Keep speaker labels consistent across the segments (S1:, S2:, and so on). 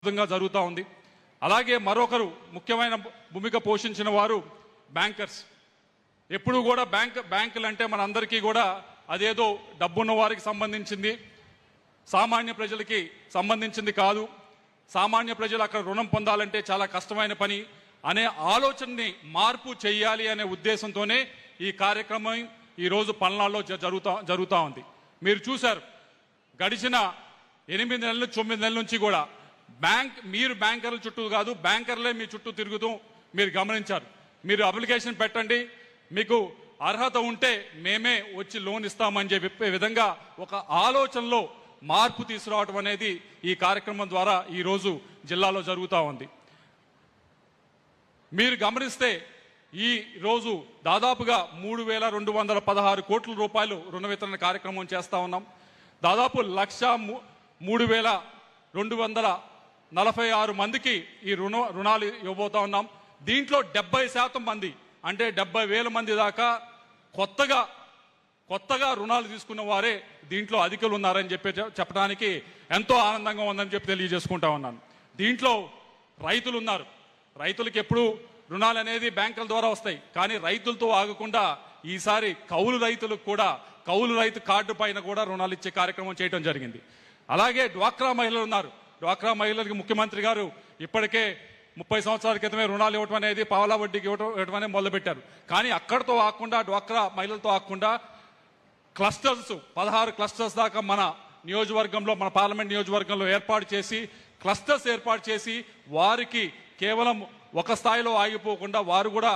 S1: అద్భుతంగా జరుగుతూ ఉంది. అలాగే మరొకరు ముఖ్యమైన భూమిక పోషించిన వారు బ్యాంకర్స్. ఎప్పుడు కూడా బ్యాంకులు అంటే మనందరికీ కూడా అదేదో డబ్బున్న వారికి సంబంధించింది, సామాన్య ప్రజలకి సంబంధించింది కాదు. సామాన్య ప్రజలు అక్కడ రుణం పొందాలంటే చాలా కష్టమైన పని అనే ఆలోచనని మార్పు చేయాలి అనే ఉద్దేశంతోనే ఈ కార్యక్రమం ఈరోజు పల్నాడులో జరుగుతూ ఉంది. మీరు చూశారు, గడిచిన 8 నెలలు 9 నెలల నుంచి కూడా మీరు బ్యాంకర్ల చుట్టూ కాదు, బ్యాంకర్లే మీ చుట్టూ తిరుగుతూ మీరు గమనించారు. మీరు అప్లికేషన్ పెట్టండి, మీకు అర్హత ఉంటే మేమే వచ్చి లోన్ ఇస్తామని చెప్పే విధంగా ఒక ఆలోచనలో మార్పు తీసుకురావడం అనేది ఈ కార్యక్రమం ద్వారా ఈరోజు జిల్లాలో జరుగుతూ ఉంది. మీరు గమనిస్తే ఈ రోజు దాదాపుగా 3,216 కోట్ల రూపాయలు రుణ వితరణ కార్యక్రమం చేస్తూ ఉన్నాం. దాదాపు 1,03,246 మందికి ఈ రుణాలు ఇవ్వబోతా ఉన్నాం. దీంట్లో 70% మంది అంటే 70,000 మంది దాకా కొత్తగా రుణాలు తీసుకున్న వారే దీంట్లో అధికులు ఉన్నారని చెప్పడానికి ఎంతో ఆనందంగా ఉందని చెప్పి తెలియజేసుకుంటా ఉన్నాను. దీంట్లో రైతులు ఉన్నారు. రైతులకి ఎప్పుడు రుణాలు అనేది బ్యాంకుల ద్వారా వస్తాయి, కానీ రైతులతో ఆగకుండా ఈసారి కౌలు రైతులకు కూడా కౌలు రైతు కార్డు పైన కూడా రుణాలు ఇచ్చే కార్యక్రమం చేయడం జరిగింది. అలాగే డ్వాక్రా మహిళలు ఉన్నారు. డ్వాక్రా మహిళలకు ముఖ్యమంత్రి గారు ఇప్పటికే 30 సంవత్సరాల క్రితమే రుణాలు ఇవ్వటం అనేది పావలా వడ్డీకి ఇవ్వటం అనేది మొదలుపెట్టారు. కానీ అక్కడితో ఆకుండా, డ్వాక్రా మహిళలతో ఆకుండా క్లస్టర్స్ 16 క్లస్టర్స్ దాకా మన నియోజకవర్గంలో, మన పార్లమెంట్ నియోజకవర్గంలో ఏర్పాటు చేసి వారికి కేవలం ఒక స్థాయిలో ఆగిపోకుండా వారు కూడా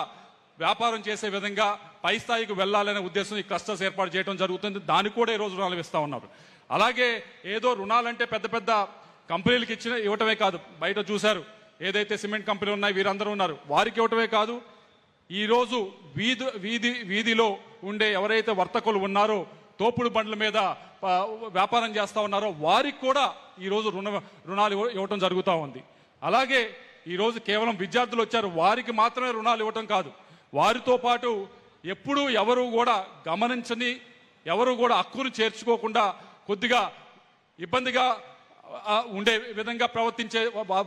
S1: వ్యాపారం చేసే విధంగా పై స్థాయికి వెళ్ళాలనే ఉద్దేశం ఈ క్లస్టర్స్ ఏర్పాటు చేయడం జరుగుతుంది. దానికి కూడా ఈరోజు రుణాలు ఇస్తూ ఉన్నారు. అలాగే ఏదో రుణాలంటే పెద్ద పెద్ద కంపెనీలకు ఇవ్వటమే కాదు, బయట చూశారు ఏదైతే సిమెంట్ కంపెనీలు ఉన్నాయి వీరందరూ ఉన్నారు, వారికి ఇవ్వటమే కాదు, ఈరోజు వీధిలో ఉండే ఎవరైతే వర్తకులు ఉన్నారో, తోపుడు బండ్ల మీద వ్యాపారం చేస్తూ ఉన్నారో వారికి కూడా ఈరోజు రుణాలు ఇవ్వటం జరుగుతూ ఉంది. అలాగే ఈరోజు కేవలం విద్యార్థులు వచ్చారు, వారికి మాత్రమే రుణాలు ఇవ్వటం కాదు, వారితో పాటు ఎప్పుడూ ఎవరు కూడా గమనించని, ఎవరు కూడా హక్కును చేర్చుకోకుండా కొద్దిగా ఇబ్బందిగా ఉండే విధంగా ప్రవర్తించే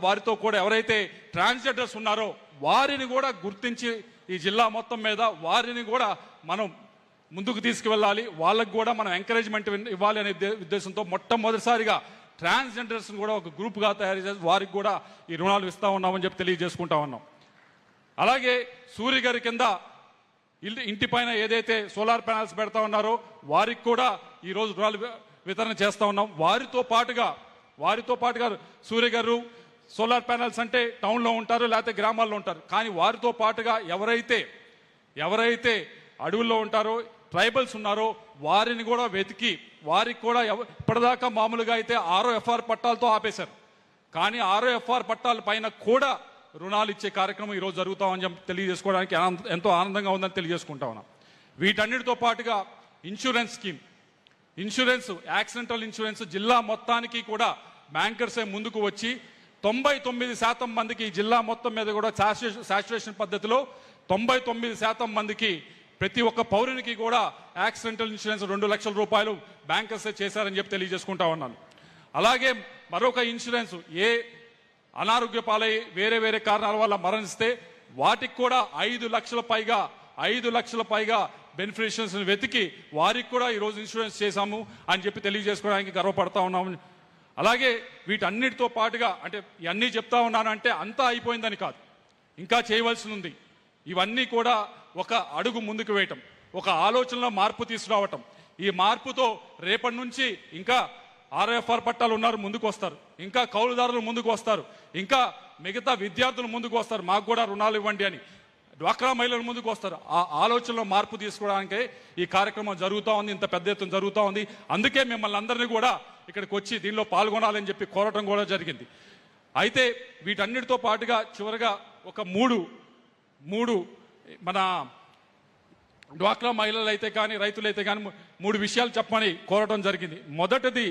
S1: వారితో కూడా ఎవరైతే ట్రాన్స్జెండర్స్ ఉన్నారో వారిని కూడా గుర్తించి ఈ జిల్లా మొత్తం మీద వారిని కూడా మనం ముందుకు తీసుకువెళ్ళాలి, వాళ్ళకు కూడా మనం ఎంకరేజ్మెంట్ ఇవ్వాలి అనే ఉద్దేశంతో మొట్టమొదటిసారిగా ట్రాన్స్జెండర్స్ని కూడా ఒక గ్రూప్గా తయారు చేసి వారికి కూడా ఈ రుణాలు ఇస్తూ ఉన్నామని చెప్పి తెలియజేసుకుంటా ఉన్నాం. అలాగే సూర్య గారి కింద ఇంటి పైన ఏదైతే సోలార్ ప్యానల్స్ పెడతా ఉన్నారో వారికి కూడా ఈరోజు రుణాలు వితరణ చేస్తూ ఉన్నాం. వారితో పాటుగా సూర్య గారు సోలార్ ప్యానల్స్ అంటే టౌన్లో ఉంటారు, లేకపోతే గ్రామాల్లో ఉంటారు, కానీ వారితో పాటుగా ఎవరైతే అడవుల్లో ఉంటారో, ట్రైబల్స్ ఉన్నారో వారిని కూడా వెతికి వారికి కూడా ఇప్పటిదాకా మామూలుగా అయితే ROFR పట్టాలతో ఆపేశారు, కానీ ROFR పట్టాల పైన కూడా రుణాలు ఇచ్చే కార్యక్రమం ఈరోజు జరుగుతామని చెప్పి తెలియజేసుకోవడానికి ఎంతో ఆనందంగా ఉందని తెలియజేసుకుంటా ఉన్నాం. వీటన్నిటితో పాటుగా ఇన్సూరెన్స్ స్కీమ్, యాక్సిడెంటల్ ఇన్సూరెన్స్ జిల్లా మొత్తానికి కూడా బ్యాంకర్సే ముందుకు వచ్చి 99% మందికి ఈ జిల్లా మొత్తం మీద కూడా శాచురేషన్ పద్ధతిలో 99% మందికి ప్రతి ఒక్క పౌరునికి కూడా యాక్సిడెంటల్ ఇన్సూరెన్స్ 2 లక్షల రూపాయలు బ్యాంకర్సే చేశారని చెప్పి తెలియజేసుకుంటా ఉన్నాను. అలాగే మరొక ఇన్సూరెన్స్ ఏ అనారోగ్య పాలై వేరే కారణాల వల్ల మరణిస్తే వాటికి కూడా 5 లక్షల పైగా బెనిఫిషియరీస్ని వెతికి వారికి కూడా ఈరోజు ఇన్సూరెన్స్ చేశాము అని చెప్పి తెలియజేసుకోవడానికి గర్వపడతా ఉన్నాము. అలాగే వీటన్నిటితో పాటుగా, అంటే ఇవన్నీ చెప్తా ఉన్నానంటే అంతా అయిపోయిందని కాదు, ఇంకా చేయవలసి ఉంది. ఇవన్నీ కూడా ఒక అడుగు ముందుకు వేయటం, ఒక ఆలోచనలో మార్పు తీసుకురావటం. ఈ మార్పుతో రేపటి నుంచి ఇంకా ROFR పట్టాలు ఉన్నారు ముందుకు వస్తారు, ఇంకా కౌలుదారులు ముందుకు వస్తారు, ఇంకా మిగతా విద్యార్థులు ముందుకు వస్తారు, మాకు కూడా రుణాలు ఇవ్వండి అని డ్వాక్రా మహిళలు ముందుకు వస్తారు. ఆ ఆలోచనలో మార్పు తీసుకోవడానికే ఈ కార్యక్రమం జరుగుతూ ఉంది, ఇంత పెద్ద ఎత్తున జరుగుతూ ఉంది. అందుకే మిమ్మల్ని అందరినీ కూడా ఇక్కడికి వచ్చి దీనిలో పాల్గొనాలని చెప్పి కోరటం కూడా జరిగింది. అయితే వీటన్నిటితో పాటుగా చివరిగా ఒక మూడు మన డ్వాక్రా మహిళలు అయితే కానీ రైతులైతే కానీ 3 విషయాలు చెప్పమని కోరటం జరిగింది. మొదటిది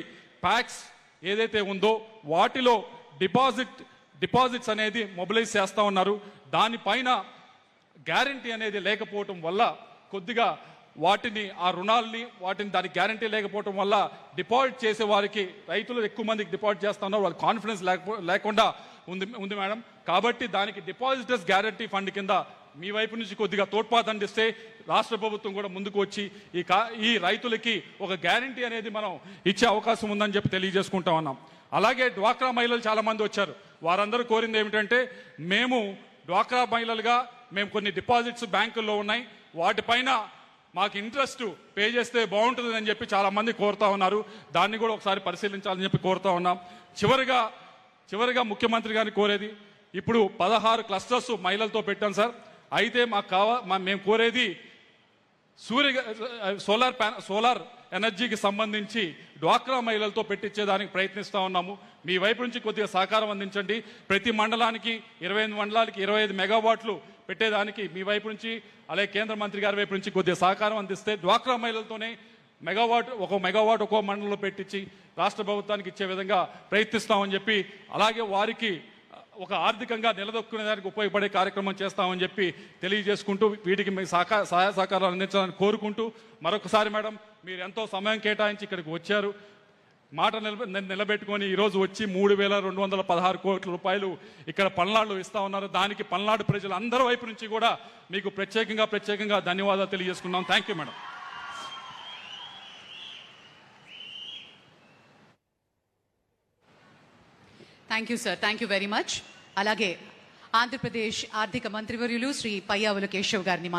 S1: ప్యాక్స్ ఏదైతే ఉందో వాటిలో డిపాజిట్స్ అనేది మొబిలైజ్ చేస్తూ ఉన్నారు. దానిపైన గ్యారంటీ అనేది లేకపోవటం వల్ల కొద్దిగా వాటిని ఆ రుణాలని వాటిని దానికి గ్యారంటీ లేకపోవడం వల్ల డిపాజిట్ చేసే వారికి రైతులు ఎక్కువ మందికి డిపాజిట్ చేస్తా ఉన్నారు, వాళ్ళకి కాన్ఫిడెన్స్ లేకుండా ఉంది మేడం. కాబట్టి దానికి డిపాజిటర్స్ గ్యారంటీ ఫండ్ కింద మీ వైపు నుంచి కొద్దిగా తోడ్పాటు అందిస్తే రాష్ట్ర ప్రభుత్వం కూడా ముందుకు వచ్చి ఈ రైతులకి ఒక గ్యారంటీ అనేది మనం ఇచ్చే అవకాశం ఉందని చెప్పి తెలియజేసుకుంటా ఉన్నాం. అలాగే డ్వాక్రా మహిళలు చాలా మంది వచ్చారు. వారందరూ కోరింది ఏమిటంటే, మేము డ్వాక్రా మహిళలుగా మేము కొన్ని డిపాజిట్స్ బ్యాంకుల్లో ఉన్నాయి, వాటిపైన మాకు ఇంట్రెస్ట్ పే చేస్తే బాగుంటుందని చెప్పి చాలా మంది కోరుతా ఉన్నారు. దాన్ని కూడా ఒకసారి పరిశీలించాలని చెప్పి కోరుతా ఉన్నాం. చివరిగా ముఖ్యమంత్రి గారిని కోరేది, ఇప్పుడు 16 క్లస్టర్స్ మహిళలతో పెట్టాం సార్. అయితే మేము కోరేది సోలార్ ఎనర్జీకి సంబంధించి డ్వాక్రా మహిళలతో పెట్టించేదానికి ప్రయత్నిస్తూ ఉన్నాము. మీ వైపు నుంచి కొద్దిగా సహకారం అందించండి. ప్రతి మండలానికి 25 మండలాలకి 25 మెగావాట్లు పెట్టేదానికి మీ వైపు నుంచి, అలాగే కేంద్ర మంత్రి గారి వైపు నుంచి కొద్దిగా సహకారం అందిస్తే డ్వాక్రా మహిళలతోనే ఒక మెగావాట్ ఒక్కో మండలంలో పెట్టించి రాష్ట్ర ప్రభుత్వానికి ఇచ్చే విధంగా ప్రయత్నిస్తామని చెప్పి, అలాగే వారికి ఒక ఆర్థికంగా నిలదొక్కునేదానికి ఉపయోగపడే కార్యక్రమం చేస్తామని చెప్పి తెలియజేసుకుంటూ, వీటికి మీ సహాయ సహకారాలు అందించాలని కోరుకుంటూ, మరొకసారి మేడం మీరు ఎంతో సమయం కేటాయించి ఇక్కడికి వచ్చారు, మాట నిలబెట్టుకొని ఈరోజు వచ్చి 3,216 కోట్ల రూపాయలు ఇక్కడ పల్నాడులో ఇస్తా ఉన్నారు. దానికి పల్నాడు ప్రజలు అందరి వైపు నుంచి కూడా మీకు ప్రత్యేకంగా ధన్యవాదాలు తెలియజేసుకున్నాం. Thank you madam.
S2: Thank you sir, thank you very much. అలాగే ఆంధ్రప్రదేశ్ ఆర్థిక మంత్రివర్యులు శ్రీ పయ్యావుల కేశవ్ గారిని